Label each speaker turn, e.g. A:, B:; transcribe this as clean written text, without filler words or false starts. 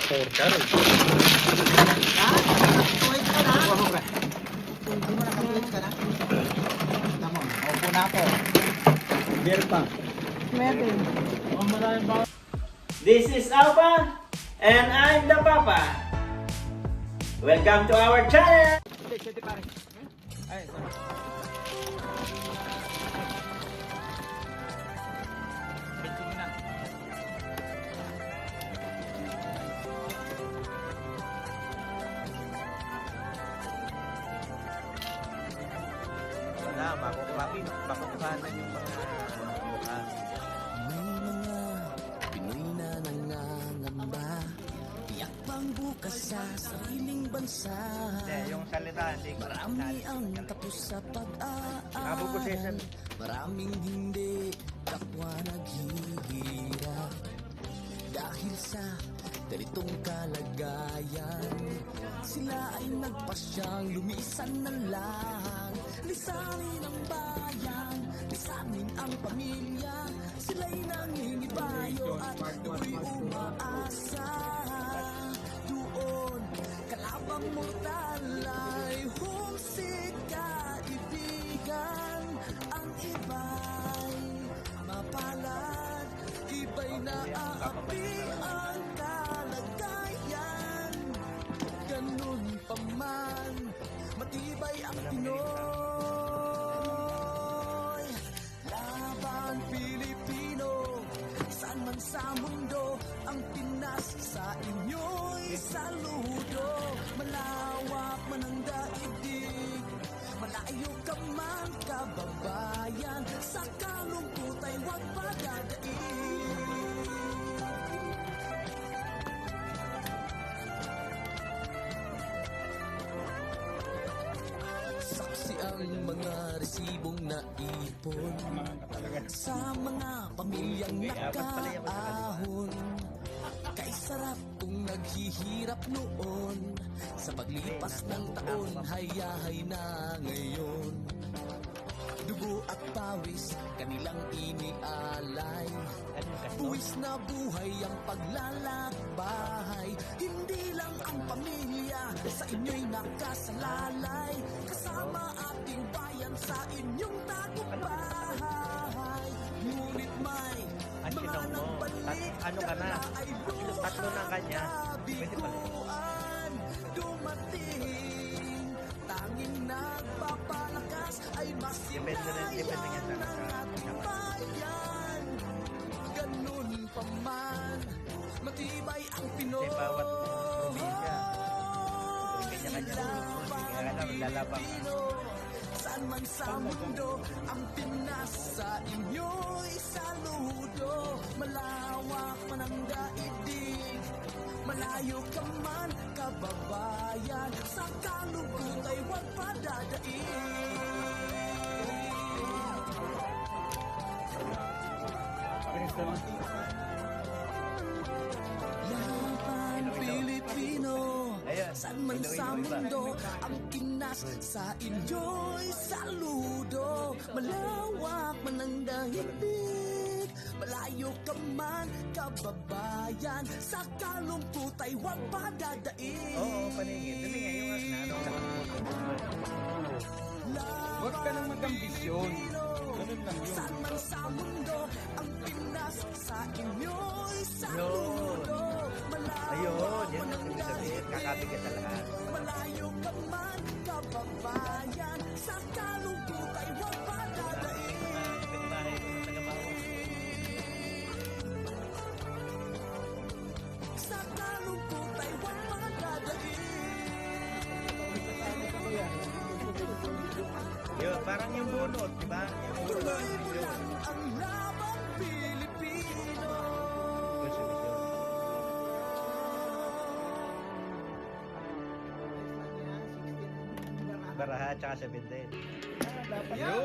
A: Torture.
B: Ha? Tuwid ka na? Hindi mo nakatuwid ka na? Tama, opo na ako. Beer pa.
C: Meron.
D: This is Alpha, and I'm the Papa. Welcome to our channel.
A: Wala, makukuhanan yung mga mukha.
E: May mga Pinoy na nangangamba, tiyak pang bukas sa sariling bansa.
A: Hindi, yung salita, hindi ko.
E: Marami ang tapos sa
A: Nabubusisan.
E: pag-aaral, maraming hindi kapwa naghihirap. Dahil sa ganitong kalagayan, sila ay nagpasyang lumisan na lang. Lisanin ang bayan, lisanin ang pamilya. Sila'y nangingibayo at ako'y umaasa. Doon, kalabang mortal ay humsik kaibigan. Ang iba'y mapalad, iba'y naaapi ang kalagayan. Ganun pa man, matibay ang Pinoy. Laban Pilipino, saan man sa mundo, ang Pinas sa inyo'y saludo. Malawak man ang daigdig, malayo ka man kababayan, sa kalungkot ay huwag padadaig. Saksi ang mga resibong naipon sa mga pamilyang nakaahon. Kay sarap kung naghihirap noon, sa paglipas ng taon, hayahay na ngayon. Dugo at pawis, kanilang inialay. Buwis na buhay ang paglalakbay. Hindi lang ang pamilya sa inyo'y nakasalalay. Kasama ating bayan sa inyong tagumpay. Ngunit may mga nagbalik
A: Ano ka na?
E: ay
A: Tatlo na kanya. Pwede pala.
E: biguan. Dumating, tanging nagpapalakas ay
A: Depende nga
E: masilayan
A: sa
E: ng ating bayan. Ganun pa man, matibay ang Pinoy.
A: Kasi bawat probinsya, kanya-kanya. Kaya alam, lalabang.
E: Saan man sa mundo, ang Pinas sa inyo'y saludo. Malawak man ang daigdig, malayo ka man kababayan, sa kalungkot ay huwag padadaig. Laban Pilipino, saan man sa mundo, ang Pinas sa inyo'y saludo. Malawak man ang daigdig, malayo ka man kababayan, sa kalungkot ay huwag padadaig.
A: Oo, paningin. Dali nga yung ano.
E: Huwag ka nang mag-ambisyon. Ganun lang yun. Saan man sa mundo, ang Pinas sa inyo'y saludo.
A: Ayun, yan ang ibig sabihin. Kakabigat sa lahat.
E: Malayo ka man kababayan, sa kalungkot ay huwag padadaig.
A: Kapitbahay ko ng tagabaho.
E: Sa kalungkot ay huwag padadaig.
A: Yun, parang yung bunot, di ba? Yung bunot.
E: Tuloy mo lang ang labang Pilipino.
A: Baraha, tsaka 17.
B: Dapat
A: Yun!